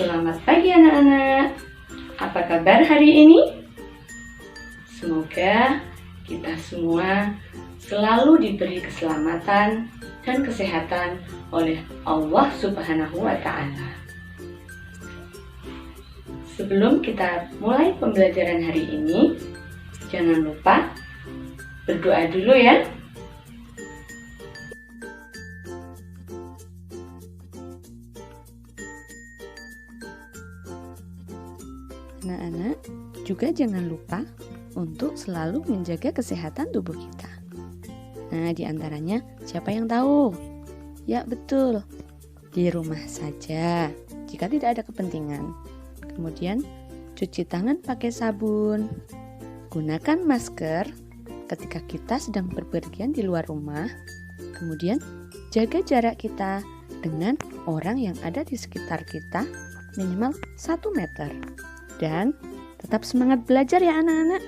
Selamat pagi anak-anak. Apa kabar hari ini? Semoga kita semua selalu diberi keselamatan dan kesehatan oleh Allah Subhanahu wa Ta'ala. Sebelum kita mulai pembelajaran hari ini, jangan lupa berdoa dulu ya. Anak-anak juga jangan lupa untuk selalu menjaga kesehatan tubuh kita. Nah, diantaranya siapa yang tahu? Ya betul, di rumah saja jika tidak ada kepentingan. Kemudian cuci tangan pakai sabun. Gunakan masker ketika kita sedang berpergian di luar rumah. Kemudian jaga jarak kita dengan orang yang ada di sekitar kita minimal 1 meter. Dan tetap semangat belajar ya anak-anak,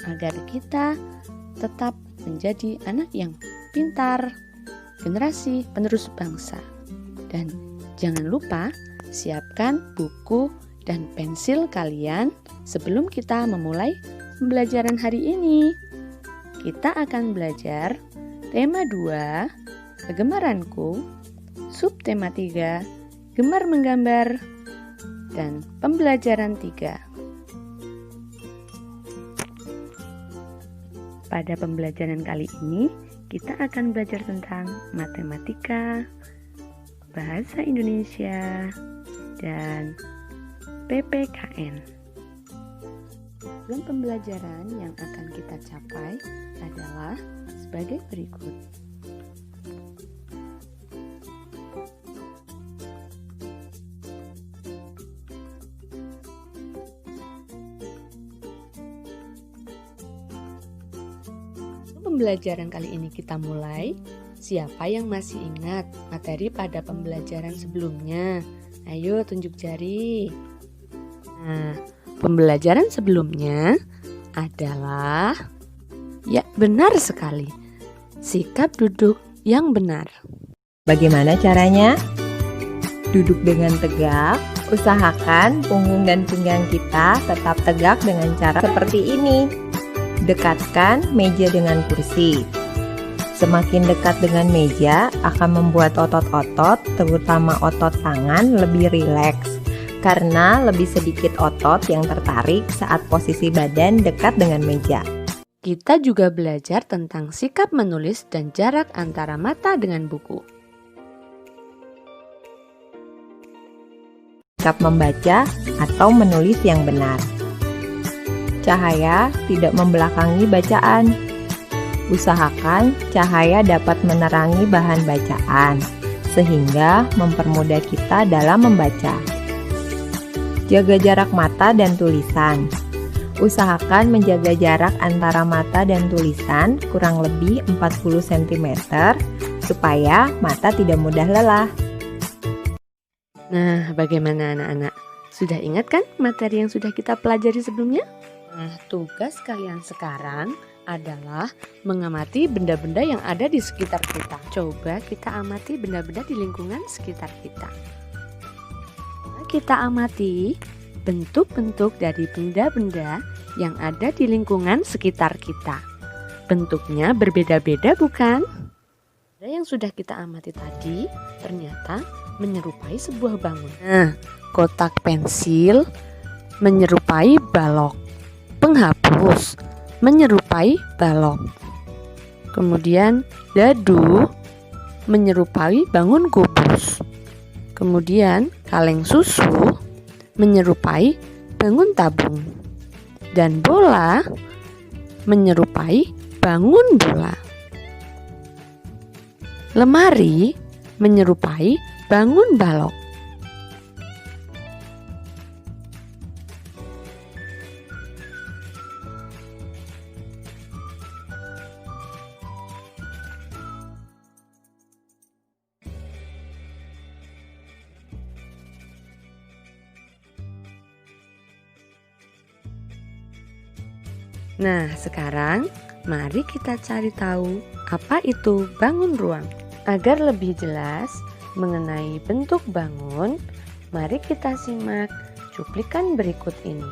agar kita tetap menjadi anak yang pintar, generasi penerus bangsa. Dan jangan lupa siapkan buku dan pensil kalian sebelum kita memulai pembelajaran hari ini. Kita akan belajar tema 2, kegemaranku, subtema 3, gemar menggambar, dan pembelajaran 3. Pada pembelajaran kali ini, kita akan belajar tentang matematika, bahasa Indonesia, dan PPKN. Tujuan pembelajaran yang akan kita capai adalah sebagai berikut. Pembelajaran kali ini kita mulai. Siapa yang masih ingat materi pada pembelajaran sebelumnya? Ayo tunjuk jari. Nah, pembelajaran sebelumnya adalah, ya benar sekali, sikap duduk yang benar. Bagaimana caranya? Duduk dengan tegak, usahakan punggung dan pinggang kita tetap tegak dengan cara seperti ini. Dekatkan meja dengan kursi. Semakin dekat dengan meja akan membuat otot-otot, terutama otot tangan, lebih rileks karena lebih sedikit otot yang tertarik saat posisi badan dekat dengan meja. Kita juga belajar tentang sikap menulis dan jarak antara mata dengan buku. Sikap membaca atau menulis yang benar. Cahaya tidak membelakangi bacaan. Usahakan cahaya dapat menerangi bahan bacaan, sehingga mempermudah kita dalam membaca. Jaga jarak mata dan tulisan. Usahakan menjaga jarak antara mata dan tulisan kurang lebih 40 cm, supaya mata tidak mudah lelah. Nah, bagaimana anak-anak? Sudah ingat kan materi yang sudah kita pelajari sebelumnya? Nah, tugas kalian sekarang adalah mengamati benda-benda yang ada di sekitar kita. Coba kita amati benda-benda di lingkungan sekitar kita. Kita amati bentuk-bentuk dari benda-benda yang ada di lingkungan sekitar kita. Bentuknya berbeda-beda bukan? Benda yang sudah kita amati tadi ternyata menyerupai sebuah bangunan. Nah, kotak pensil menyerupai balok. Penghapus menyerupai balok. Kemudian dadu menyerupai bangun kubus. Kemudian kaleng susu menyerupai bangun tabung. Dan bola menyerupai bangun bola. Lemari menyerupai bangun balok. Nah, sekarang mari kita cari tahu apa itu bangun ruang. Agar lebih jelas mengenai bentuk bangun, Mari kita simak cuplikan berikut ini.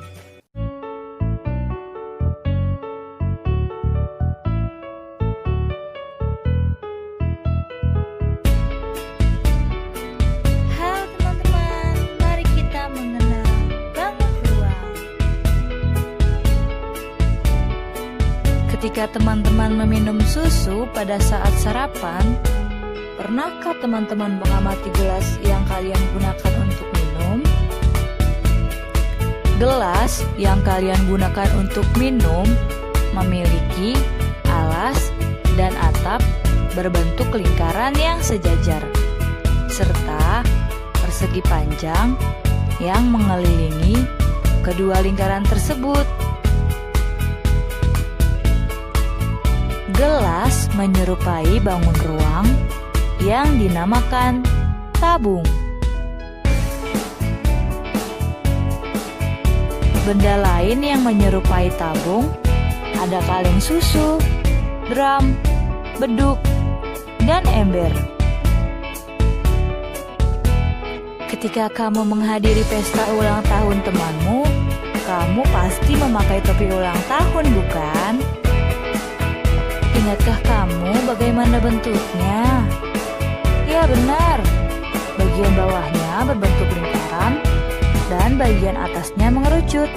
Halo teman-teman, mari kita mengenal bangun ruang. Ketika teman-teman meminum susu pada saat sarapan, pernahkah teman-teman mengamati gelas yang kalian gunakan untuk minum? Gelas yang kalian gunakan untuk minum memiliki alas dan atap berbentuk lingkaran yang sejajar, serta persegi panjang yang mengelilingi kedua lingkaran tersebut. Gelas menyerupai bangun ruang yang dinamakan tabung. Benda lain yang menyerupai tabung ada kaleng susu, drum, beduk, dan ember. Ketika kamu menghadiri pesta ulang tahun temanmu, kamu pasti memakai topi ulang tahun, bukan? Ingatkah kamu bagaimana bentuknya? Ya benar, bagian bawahnya berbentuk lingkaran dan bagian atasnya mengerucut.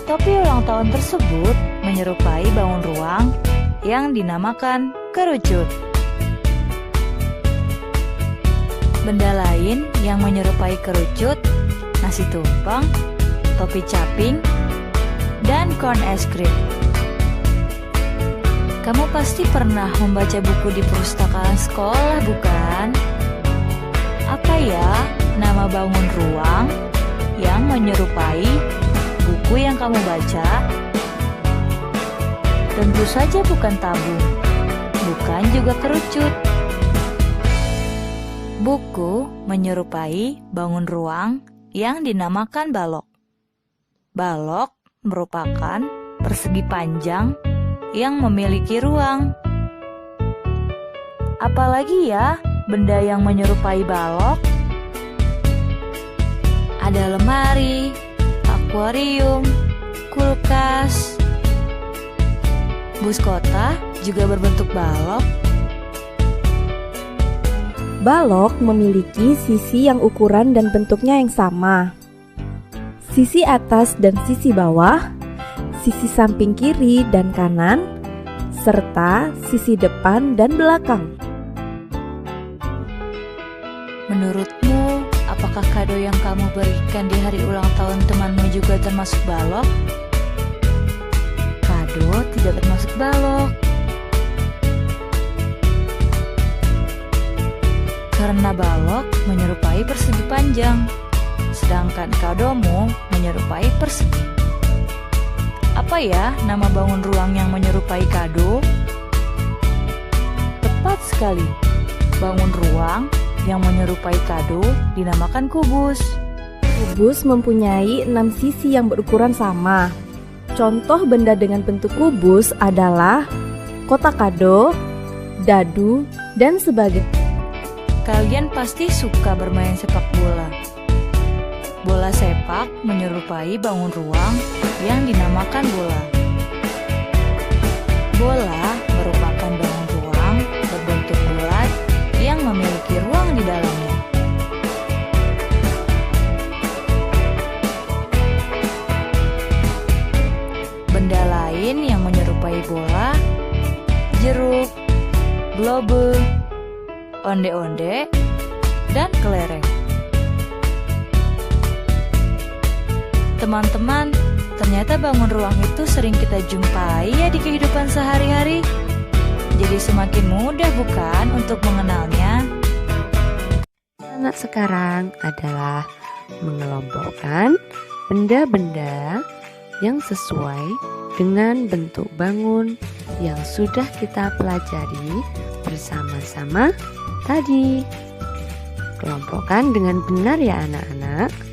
Topi ulang tahun tersebut menyerupai bangun ruang yang dinamakan kerucut. Benda lain yang menyerupai kerucut, nasi tumpeng, topi caping, dan kon es krim. Kamu pasti pernah membaca buku di perpustakaan sekolah, bukan? Apa ya nama bangun ruang yang menyerupai buku yang kamu baca? Tentu saja bukan tabung, bukan juga kerucut. Buku menyerupai bangun ruang yang dinamakan balok. Balok merupakan persegi panjang yang memiliki ruang. Apalagi ya benda yang menyerupai balok? Ada lemari, akuarium, kulkas. Bus kota juga berbentuk balok. Balok memiliki sisi yang ukuran dan bentuknya yang sama. Sisi atas dan sisi bawah, sisi samping kiri dan kanan, serta sisi depan dan belakang. Menurutmu, apakah kado yang kamu berikan di hari ulang tahun temanmu juga termasuk balok? Kado tidak termasuk balok. Karena balok menyerupai persegi panjang, sedangkan kadomu menyerupai persegi. Apa ya nama bangun ruang yang menyerupai kado? Tepat sekali, bangun ruang yang menyerupai kado dinamakan kubus. Kubus mempunyai 6 sisi yang berukuran sama. Contoh benda dengan bentuk kubus adalah kotak kado, dadu, dan sebagainya. Kalian pasti suka bermain sepak bola. Bola sepak menyerupai bangun ruang yang dinamakan bola. Bola merupakan bangun ruang berbentuk bulat yang memiliki ruang di dalamnya. Benda lain yang menyerupai bola, jeruk, globe, onde-onde, dan kelereng. Teman-teman, ternyata bangun ruang itu sering kita jumpai ya di kehidupan sehari-hari. Jadi semakin mudah bukan untuk mengenalnya? Anak sekarang adalah mengelompokkan benda-benda yang sesuai dengan bentuk bangun yang sudah kita pelajari bersama-sama tadi. Kelompokkan dengan benar ya anak-anak.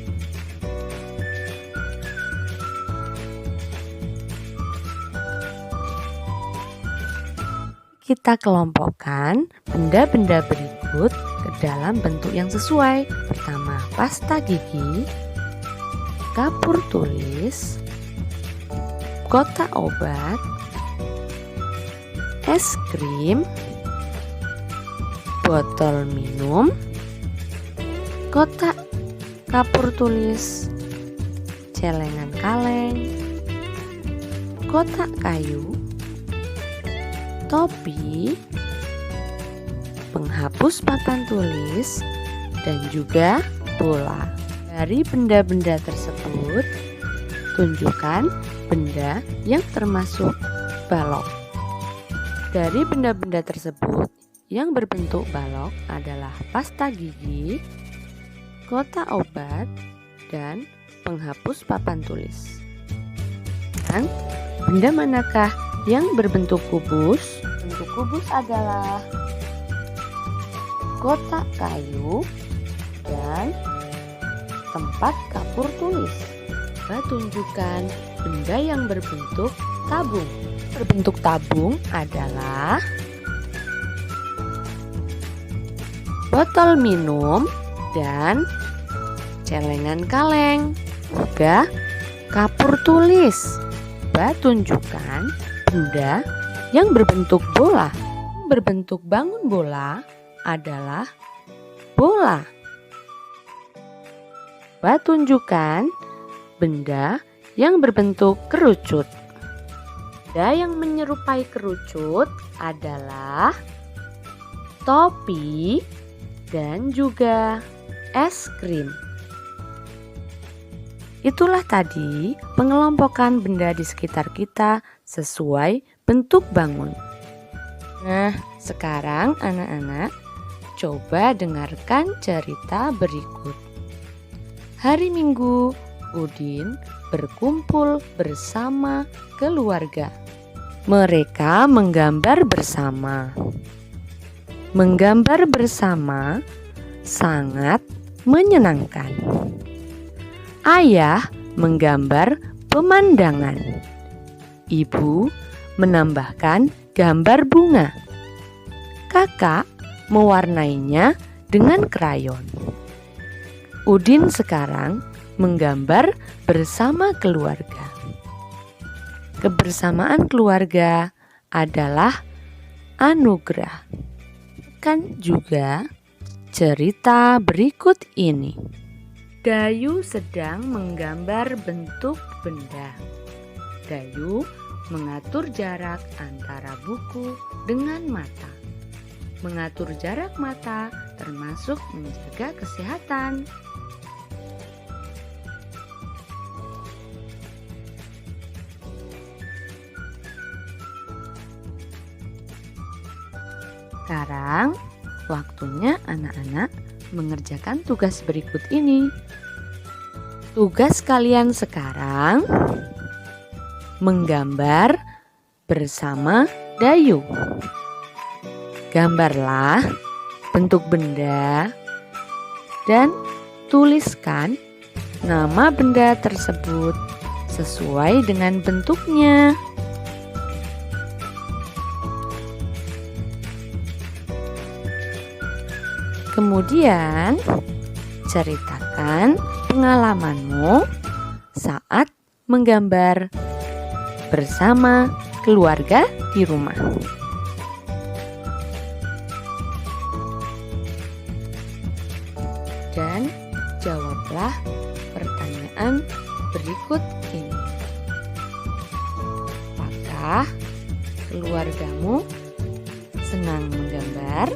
Kita kelompokkan benda-benda berikut ke dalam bentuk yang sesuai. Pertama, pasta gigi, kapur tulis, kotak obat, es krim, botol minum, kotak kapur tulis, celengan kaleng, kotak kayu, topi, penghapus papan tulis, dan juga bola. Dari benda-benda tersebut, tunjukkan benda yang termasuk balok. Dari benda-benda tersebut, yang berbentuk balok adalah pasta gigi, kotak obat, dan penghapus papan tulis. Dan benda manakah yang berbentuk kubus? Bentuk kubus adalah kotak kayu dan tempat kapur tulis. Coba tunjukkan benda yang berbentuk tabung. Berbentuk tabung adalah botol minum dan celengan kaleng, juga kapur tulis. Coba tunjukkan benda yang berbentuk bola. Berbentuk bangun bola adalah bola. Coba tunjukkan benda yang berbentuk kerucut. Benda yang menyerupai kerucut adalah topi dan juga es krim. Itulah tadi pengelompokan benda di sekitar kita sesuai bentuk bangun. Nah, sekarang anak-anak coba dengarkan cerita berikut. Hari Minggu, Udin berkumpul bersama keluarga. Mereka menggambar bersama. Menggambar bersama sangat menyenangkan. Ayah menggambar pemandangan. Ibu menambahkan gambar bunga. Kakak mewarnainya dengan krayon. Udin sekarang menggambar bersama keluarga. Kebersamaan keluarga adalah anugerah. Kan juga cerita berikut ini. Dayu sedang menggambar bentuk benda. Dayu mengatur jarak antara buku dengan mata. Mengatur jarak mata termasuk menjaga kesehatan. Sekarang waktunya anak-anak mengerjakan tugas berikut ini. Tugas kalian sekarang menggambar bersama Dayu. Gambarlah bentuk benda dan tuliskan nama benda tersebut sesuai dengan bentuknya. Kemudian ceritakan pengalamanmu saat menggambar bersama keluarga di rumah. Dan jawablah pertanyaan berikut ini. Apakah keluargamu senang menggambar?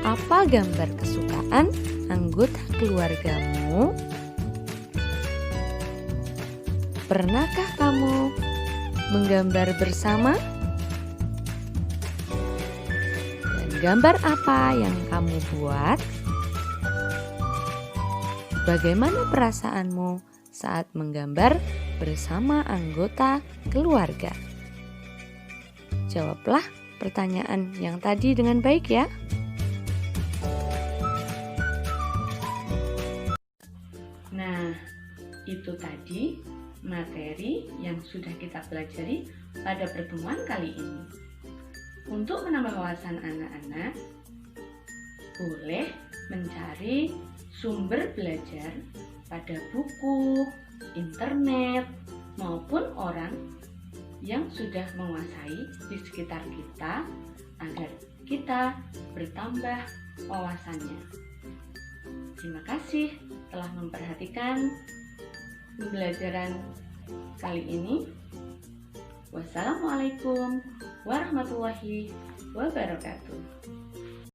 Apa gambar kesukaan anggota keluargamu? Pernahkah kamu menggambar bersama? Dan gambar apa yang kamu buat? Bagaimana perasaanmu saat menggambar bersama anggota keluarga? Jawablah pertanyaan yang tadi dengan baik ya. Nah, itu tadi materi yang sudah kita pelajari pada pertemuan kali ini. Untuk menambah wawasan anak-anak, boleh mencari sumber belajar pada buku, internet, maupun orang yang sudah menguasai di sekitar kita agar kita bertambah wawasannya. Terima kasih telah memperhatikan pembelajaran kali ini. Wassalamualaikum warahmatullahi wabarakatuh.